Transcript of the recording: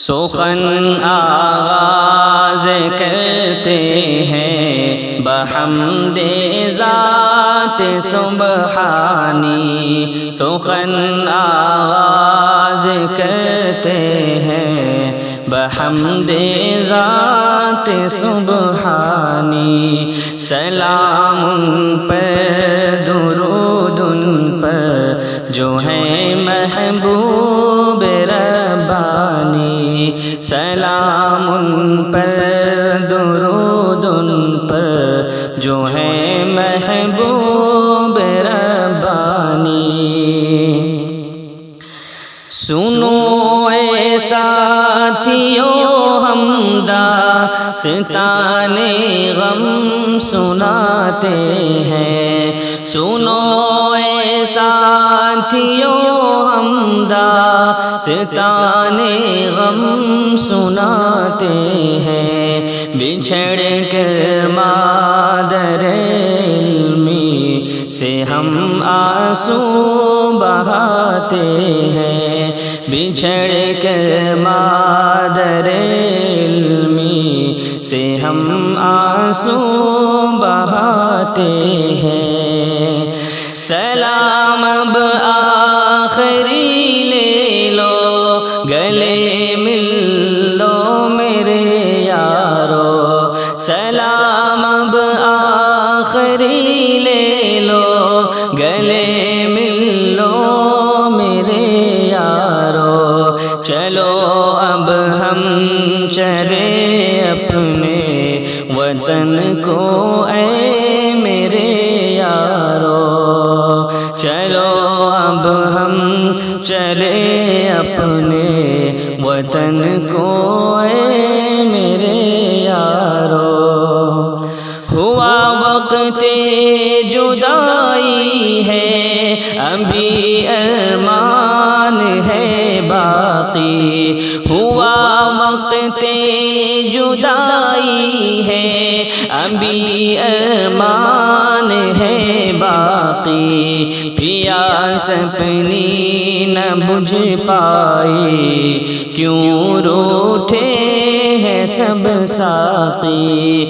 سخن آغاز کرتے ہیں بحمد ذات سبحانی، سخن آغاز کرتے ہیں بحمد ذات سبحانی، سلام ان پر درود ان پر جو ہے محبوب ربانی، سلام ان پر درود ان پر جو ہے محبوب ربانی۔ سنو اے ساتھیو ہم داستانے غم سناتے ہیں، سنو اے ساتھیو ہم داستانے غم سناتے ہیں، بچھڑ کر مادر علمی سے ہم آنسو بہاتے ہیں، بچھڑ کر مادر علمی سے ہم آنسو بہاتے ہیں۔ سلام اب آخری لے لو، گلے مل لو میرے یارو، سلام اب آخری لے لو، گلے مل لو میرے یارو، چلو اب ہم چلے اپنے وطن کو اے میرے یارو، چلو اب ہم چلے اپنے وطن کو اے میرے یارو۔ ہوا وقت جدائی ہے ابھی ارمان ہے باقی، ہوا وقت جدائی ہے ابھی ارمان ہے باقی، پیاس اپنی نہ بجھ پائی کیوں روٹھے ہیں سب ساقی۔